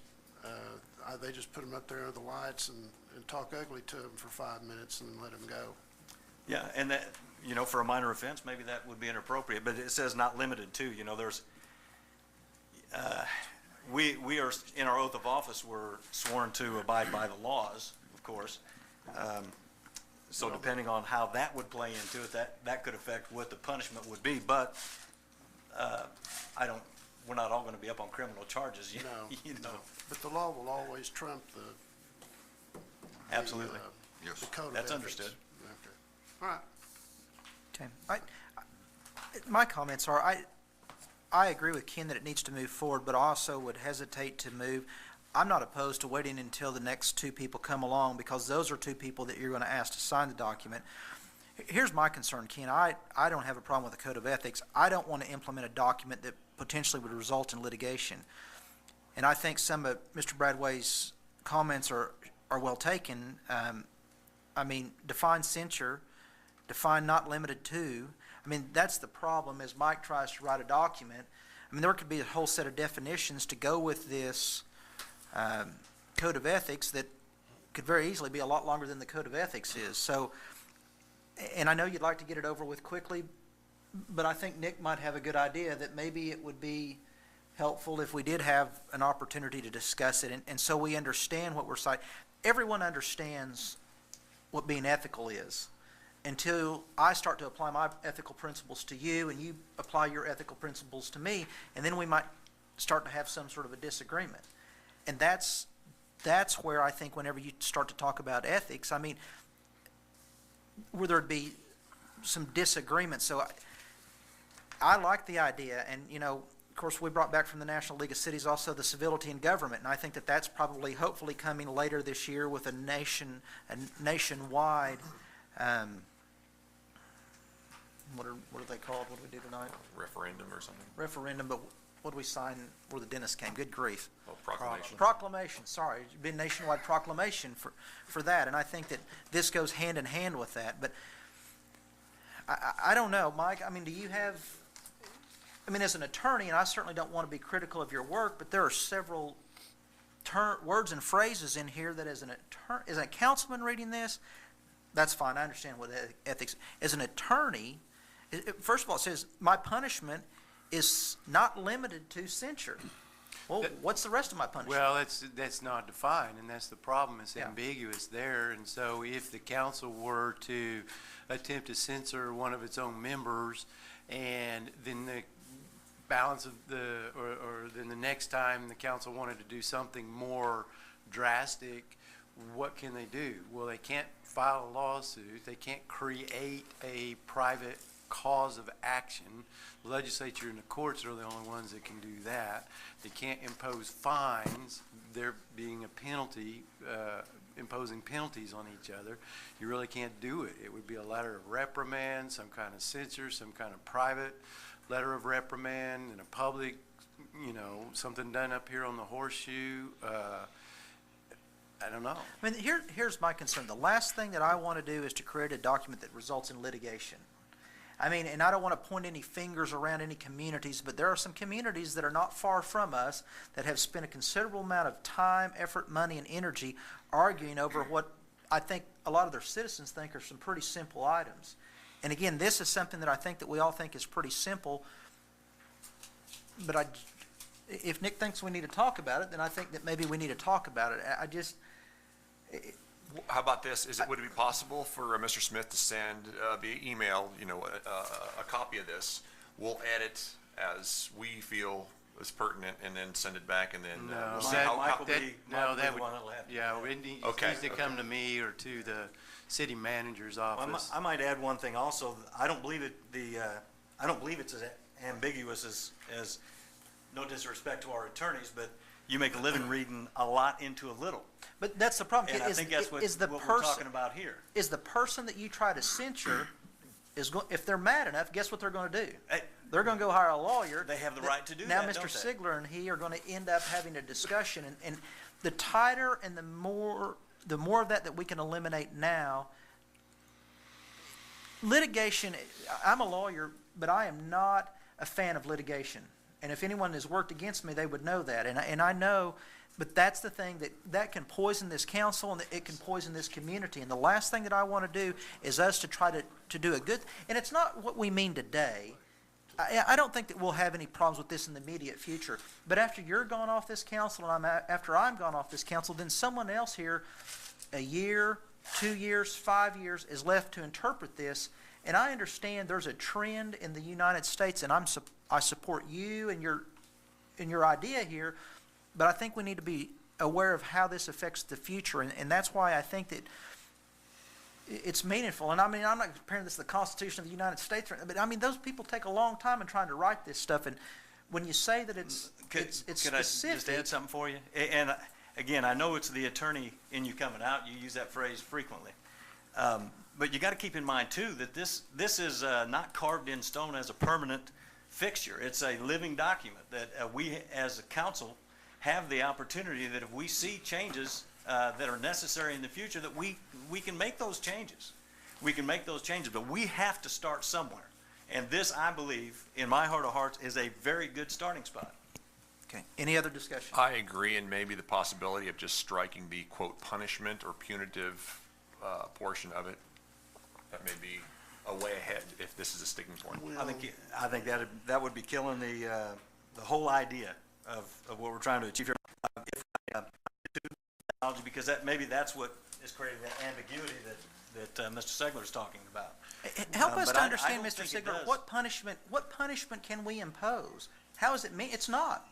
they just put them up there under the lights and talk ugly to them for 5 minutes and then let them go. Yeah, and that, for a minor offense, maybe that would be inappropriate, but it says not limited to, there's, we are, in our oath of office, we're sworn to abide by the laws, of course. So depending on how that would play into it, that could affect what the punishment would be, but we're not all going to be up on criminal charges, No. But the law will always trump the Absolutely. Yes. the code of That's ethics. understood. Okay. All right. Okay. My comments are, I agree with Ken that it needs to move forward, but I also would hesitate to move. I'm not opposed to waiting until the next two people come along, because those are two people that you're going to ask to sign the document. Here's my concern, Ken. I don't have a problem with the code of ethics. I don't want to implement a document that potentially would result in litigation. And I think some of Mr. Bradway's comments are well taken. I mean, define censure, define not limited to. I mean, that's the problem as Mike tries to write a document. I mean, there could be a whole set of definitions to go with this code of ethics that could very easily be a lot longer than the code of ethics is. So, and I know you'd like to get it over with quickly, but I think Nick might have a good idea that maybe it would be helpful if we did have an opportunity to discuss it, and so we understand what we're citing. Everyone understands what being ethical is until I start to apply my ethical principles to you and you apply your ethical principles to me, and then we might start to have some sort of a disagreement. And that's where I think whenever you start to talk about ethics, I mean, where there'd be some disagreement. So I like the idea, and of course, we brought back from the National League of Cities also the civility in government, and I think that that's probably, hopefully, coming later this year with a nationwide, what are they called? What do we do tonight? Referendum or something? Referendum, but what do we sign where the dentist came? Good grief. Oh, proclamation. Proclamation, sorry. It's been nationwide proclamation for that, and I think that this goes hand in hand with that. But I don't know, Mike, I mean, do you have, as an attorney, and I certainly don't want to be critical of your work, but there are several words and phrases in here that as a councilman reading this, that's fine, I understand what ethics, as an attorney, first of all, it says, my punishment is not limited to censure. Well, what's the rest of my punishment? Well, that's not defined, and that's the problem. It's Yeah. ambiguous there, and so if the council were to attempt to censor one of its own members, and then the balance of or then the next time the council wanted to do something more drastic, what can they do? Well, they can't file a lawsuit. They can't create a private cause of action. The legislature and the courts are the only ones that can do that. They can't impose fines, there being a penalty, imposing penalties on each other. You really can't do it. It would be a letter of reprimand, some kind of censure, some kind of private letter of reprimand, and a public, you know, something done up here on the horseshoe. I don't know. I mean, here's my concern. The last thing that I want to do is to create a document that results in litigation. I mean, and I don't want to point any fingers around any communities, but there are some communities that are not far from us that have spent a considerable amount of time, effort, money, and energy arguing over what I think a lot of their citizens think are some pretty simple items. And again, this is something that I think that we all think is pretty simple, but if Nick thinks we need to talk about it, then I think that maybe we need to talk about it. How about this? Would it be possible for Mr. Smith to send via email, a copy of this? We'll edit as we feel is pertinent, and then send it back, and then we'll see how. It needs to come to me or to the city manager's office. I might add one thing also. I don't believe it's as ambiguous as no disrespect to our attorneys, but you make a living reading a lot into a little. But that's the problem. And I think that's what we're talking about here. Is the person that you try to censure, if they're mad enough, guess what they're going to do? They're going to go hire a lawyer. They have the right to do now, that, Mr. don't they? Sigler and he are going to end up having a discussion, and the tighter and the more of that we can eliminate now. Litigation, I'm a lawyer, but I am not a fan of litigation. And if anyone has worked against me, they would know that. And I know, but that's the thing that can poison this council, and it can poison this community. And the last thing that I want to do is us to try to do a good, and it's not what we mean today. I don't think that we'll have any problems with this in the immediate future. But after you're gone off this council, and after I'm gone off this council, then someone else here, a year, 2 years, 5 years, is left to interpret this. And I understand there's a trend in the United States, and I support you and your idea here, but I think we need to be aware of how this affects the future, and that's why I think that it's meaningful. And I mean, I'm not comparing this to the Constitution of the United States, but I mean, those people take a long time in trying to write this stuff, and when you say that it's specific. Could I just add something for you? And again, I know it's the attorney in you coming out. You use that phrase frequently. But you got to keep in mind, too, that this is not carved in stone as a permanent fixture. It's a living document that we, as a council, have the opportunity that if we see changes that are necessary in the future, that we can make those changes. We can make those changes, but we have to start somewhere. And this, I believe, in my heart of hearts, is a very good starting spot. Okay. Any other discussion? I agree, and maybe the possibility of just striking the, quote, punishment or punitive portion of it. That may be a way ahead if this is a sticking point. I think that would be killing the whole idea of what we're trying to achieve here. Because maybe that's what is creating that ambiguity that Mr. Sigler is talking about. Help us to understand, Mr. Sigler, what punishment can we impose? How is it mean? It's not.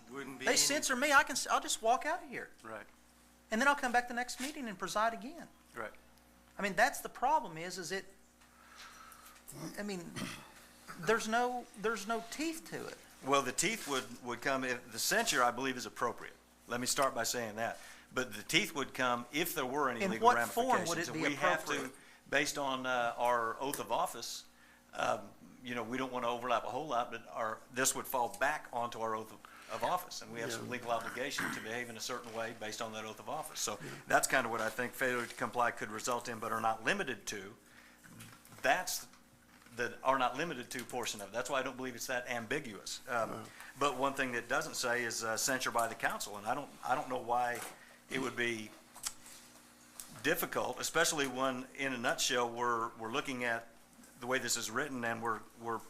They censor me. I'll just walk out of here. Right. And then I'll come back the next meeting and preside again. Right. I mean, that's the problem. I mean, there's no teeth to it. Well, the teeth would come if the censure, I believe, is appropriate. Let me start by saying that. But the teeth would come if there were any legal ramifications. In what form would it be appropriate? And we have to, based on our oath of office, we don't want to overlap a whole lot, but this would fall back onto our oath of office, and we have some legal obligation to behave in a certain way based on that oath of office. So that's kind of what I think failure to comply could result in, but are not limited to. That's the are not limited to portion of it. That's why I don't believe it's that ambiguous. But one thing that doesn't say is censure by the council, and I don't know why it would be difficult, especially when, in a nutshell, we're looking at the way this is written, and we're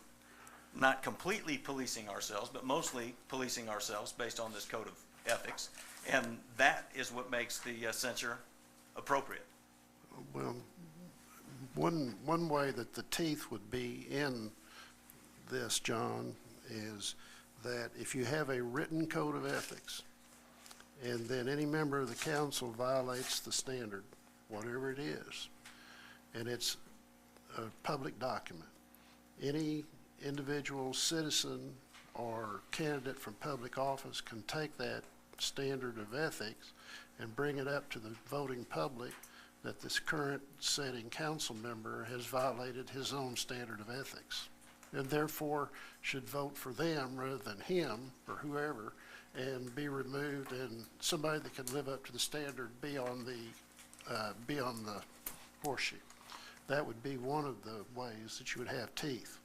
not completely policing ourselves, but mostly policing ourselves based on this code of ethics, and that is what makes the censure appropriate. Well, one way that the teeth would be in this, John, is that if you have a written code of ethics, and then any member of the council violates the standard, whatever it is, and it's a public document, any individual citizen or candidate from public office can take that standard of ethics and bring it up to the voting public that this current sitting council member has violated his own standard of ethics, and therefore should vote for them rather than him or whoever, and be removed, and somebody that can live up to the standard be on the horseshoe. That would be one of the ways that you would have teeth.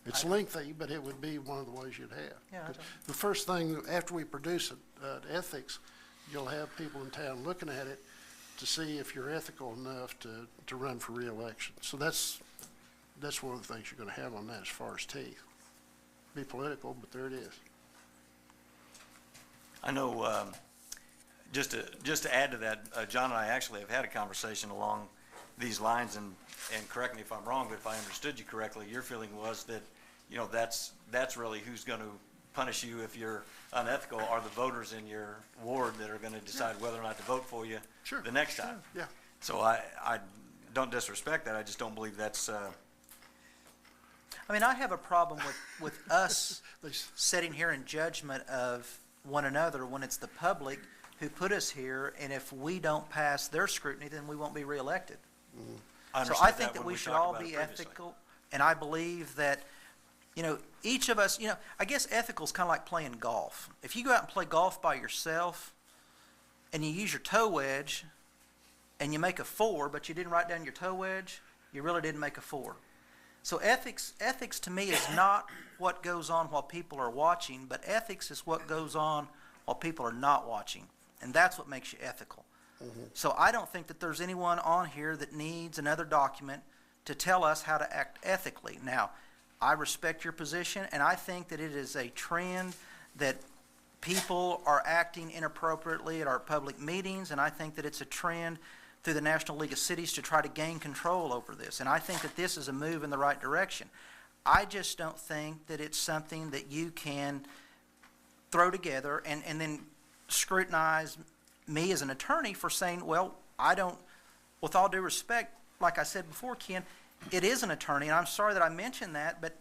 It's lengthy, but it would be one of the ways you'd have. Yeah, I 'Cause the first thing, after we produce it, ethics, you'll have people in town looking at it to see if you're ethical enough to run for reelection. So that's one of the things you're gonna have on that as far as teeth. Be political, but there it is. I know, just to add to that, John and I actually have had a conversation along these lines, and correct me if I'm wrong, but if I understood you correctly, your feeling was that, that's really who's going to punish you if you're unethical, are the voters in your ward that are going to decide whether or not to vote for you the next time. Yeah. So I don't disrespect that, I just don't believe that's, I mean, I have a problem with us sitting here in judgment of one another when it's the public who put us here, and if we don't pass their scrutiny, then we won't be reelected. So I think that we should all be ethical, and I believe that, each of us, I guess ethical is kind of like playing golf. If you go out and play golf by yourself, and you use your toe wedge, and you make a 4, but you didn't write down your toe wedge, you really didn't make a 4. So ethics to me is not what goes on while people are watching, but ethics is what goes on while people are not watching, and that's what makes you ethical. So I don't think that there's anyone on here that needs another document to tell us how to act ethically. Now, I respect your position, and I think that it is a trend that people are acting inappropriately at our public meetings, and I think that it's a trend through the National League of Cities to try to gain control over this. And I think that this is a move in the right direction. I just don't think that it's something that you can throw together and then scrutinize me as an attorney for saying, well, I don't, with all due respect, like I said before, Ken, it is an attorney, and I'm sorry that I mentioned that, but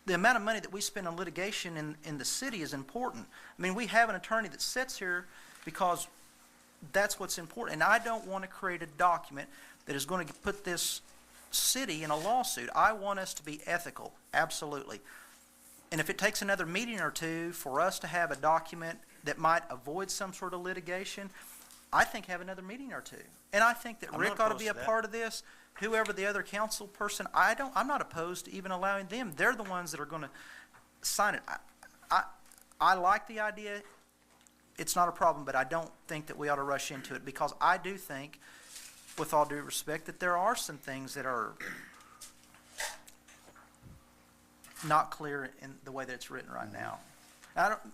the amount of money that we spend on litigation in the city is important. I mean, we have an attorney that sits here because that's what's important, and I don't want to create a document that is going to put this city in a lawsuit. I want us to be ethical, absolutely. And if it takes another meeting or two for us to have a document that might avoid some sort of litigation, I think have another meeting or two. And I think that Rick ought to be a part of this, whoever the other council person, I'm not opposed to even allowing them. They're the ones that are going to sign it. I like the idea. It's not a problem, but I don't think that we ought to rush into it, because I do think, with all due respect, that there are some things that are not clear in the way that it's written right now.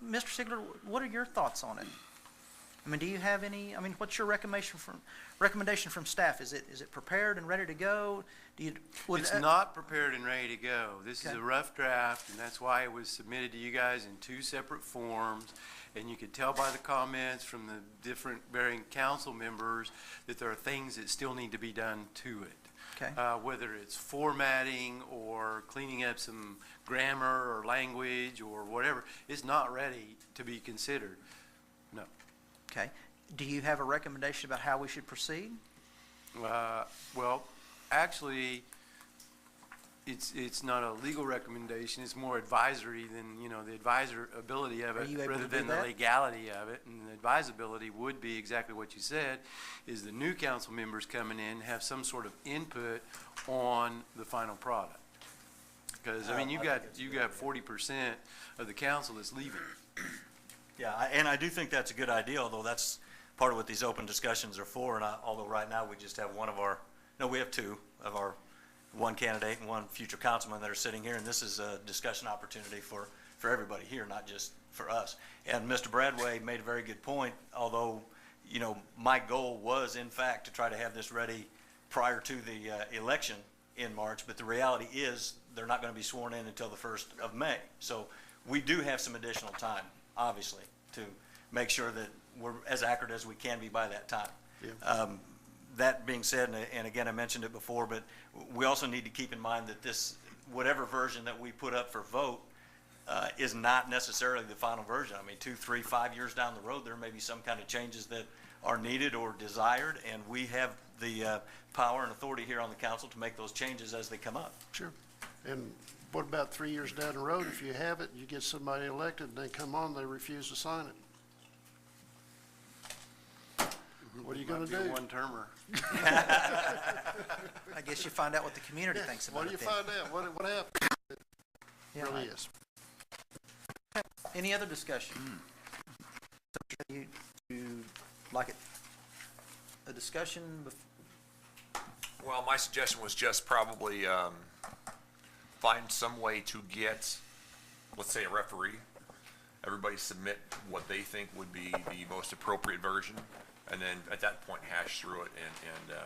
Mr. Sigler, what are your thoughts on it? I mean, do you have any, what's your recommendation from staff? Is it prepared and ready to go? It's not prepared and ready to go. This is a rough draft, and that's why it was submitted to you guys in 2 separate forms. And you could tell by the comments from the different varying council members that there are things that still need to be done to it. Okay. Whether it's formatting or cleaning up some grammar or language or whatever, it's not ready to be considered. No. Okay. Do you have a recommendation about how we should proceed? Well, actually, it's not a legal recommendation. It's more advisory than, the advisability of it rather than the legality of it. And the advisability would be exactly what you said, is the new council members coming in have some sort of input on the final product. Because, you've got 40% of the council that's leaving. Yeah, and I do think that's a good idea, although that's part of what these open discussions are for. And although right now we just have we have 2 of our, one candidate and one future councilman that are sitting here, and this is a discussion opportunity for everybody here, not just for us. And Mr. Bradway made a very good point, although, my goal was, in fact, to try to have this ready prior to the election in March, but the reality is they're not going to be sworn in until the 1st of May. So we do have some additional time, obviously, to make sure that we're as accurate as we can be by that time. Yeah. That being said, and again, I mentioned it before, but we also need to keep in mind that this, whatever version that we put up for vote, is not necessarily the final version. I mean, 2, 3, 5 years down the road, there may be some kind of changes that are needed or desired, and we have the power and authority here on the council to make those changes as they come up. Sure. And what about 3 years down the road, if you have it, you get somebody elected, and they come on, they refuse to sign it? What are you gonna do? Might be a one-termer. I guess you find out what the community thinks about What it do you then. find out? What happens? It Yeah, really right. is. Any other discussion? You like it, a discussion? Well, my suggestion was just probably find some way to get, let's say, a referee. Everybody submit what they think would be the most appropriate version, and then at that point hash through it and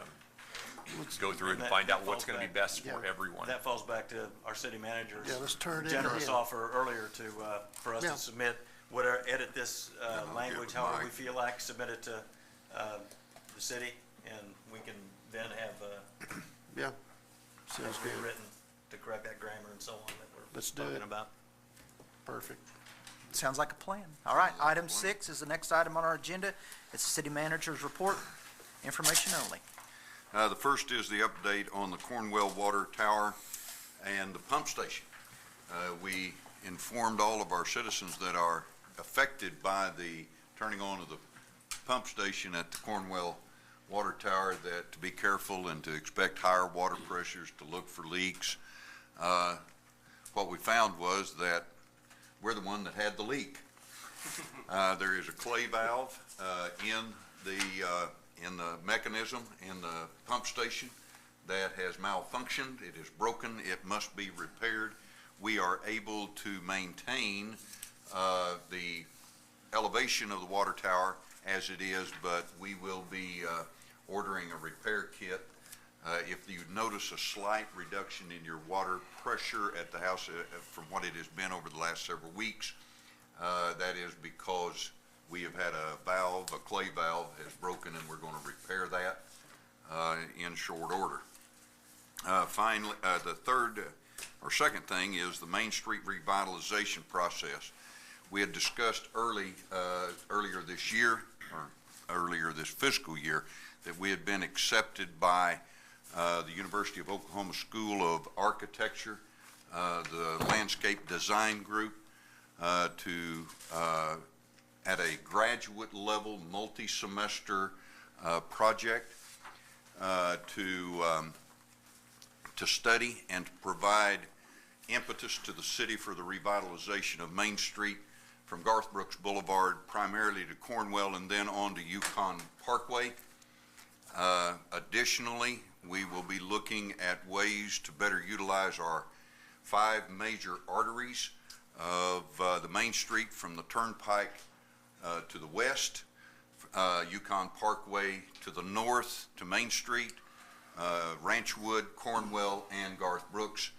go through it and find out what's going to be best for everyone. That falls back to our city manager's Yeah, let's turn it generous in. offer earlier to, for us Yeah. to submit, whatever, edit this language however we feel like, submit it to the city, and we can then have Yeah. Sounds good. rewritten to correct that grammar and so on that we're Let's do talking it. about. Perfect. Sounds like a plan. All right, item 6 is the next item on our agenda. It's the city manager's report, information only. The first is the update on the Cornwell Water Tower and the pump station. We informed all of our citizens that are affected by the turning on of the pump station at the Cornwell Water Tower that to be careful and to expect higher water pressures, to look for leaks. What we found was that we're the one that had the leak. There is a clay valve in the mechanism in the pump station that has malfunctioned. It is broken. It must be repaired. We are able to maintain the elevation of the water tower as it is, but we will be ordering a repair kit. If you notice a slight reduction in your water pressure at the house from what it has been over the last several weeks, that is because we have had a valve, a clay valve has broken, and we're going to repair that in short order. Finally, the second thing is the Main Street revitalization process. We had discussed earlier this year, or earlier this fiscal year, that we had been accepted by the University of Oklahoma School of Architecture, the Landscape Design Group, at a graduate level, multi-semester project to study and to provide impetus to the city for the revitalization of Main Street from Garth Brooks Boulevard primarily to Cornwell and then on to Yukon Parkway. Additionally, we will be looking at ways to better utilize our 5 major arteries of the Main Street from the Turnpike to the west, Yukon Parkway to the north to Main Street, Ranchwood, Cornwell, and Garth Brooks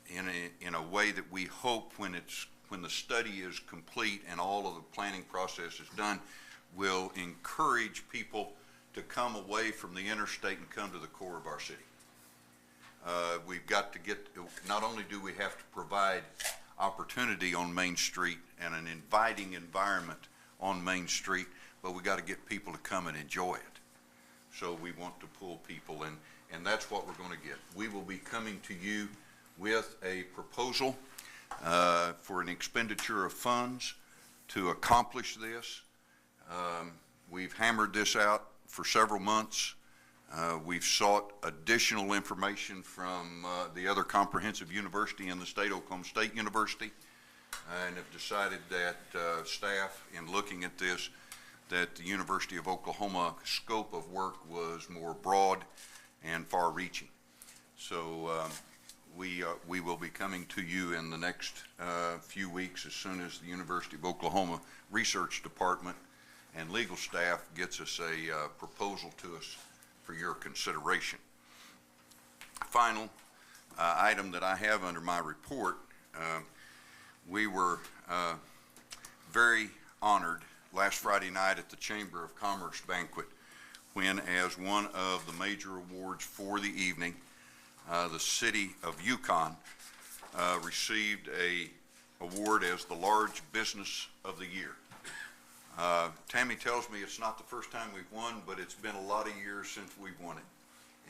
in a way that we hope when the study is complete and all of the planning process is done, will encourage people to come away from the interstate and come to the core of our city. We've got to not only do we have to provide opportunity on Main Street and an inviting environment on Main Street, but we got to get people to come and enjoy it. So we want to pull people in, and that's what we're going to get. We will be coming to you with a proposal for an expenditure of funds to accomplish this. We've hammered this out for several months. We've sought additional information from the other comprehensive university in the state, Oklahoma State University, and have decided that staff, in looking at this, that the University of Oklahoma scope of work was more broad and far-reaching. So we will be coming to you in the next few weeks as soon as the University of Oklahoma Research Department and legal staff gets us a proposal to us for your consideration. Final item that I have under my report, we were very honored last Friday night at the Chamber of Commerce banquet when, as one of the major awards for the evening, the City of Yukon received a award as the Large Business of the Year. Tammy tells me it's not the first time we've won, but it's been a lot of years since we've won it.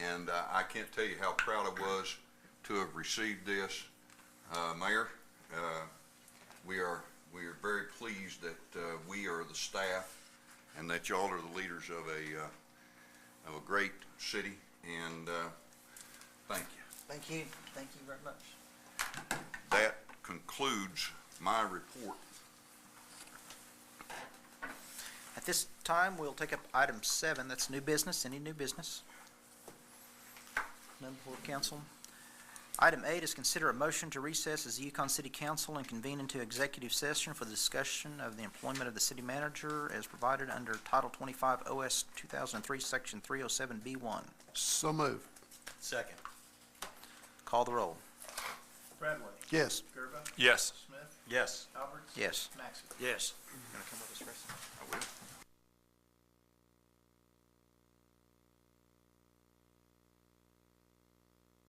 And I can't tell you how proud I was to have received this. Mayor, we are very pleased that we are the staff and that y'all are the leaders of a great city, and thank you. Thank you. Thank you very much. That concludes my report. At this time, we'll take up item 7, that's new business. Any new business? None before the council. Item 8 is consider a motion to recess as the Yukon City Council and convene into executive session for the discussion of the employment of the city manager as provided under Title 25 OS 2003, Section 307B1. So move. Second. Call the roll. Bradley. Yes. Yes. Smith. Yes. Alberts. Yes. Maxey. Yes. You gonna come with us, Chris? I will.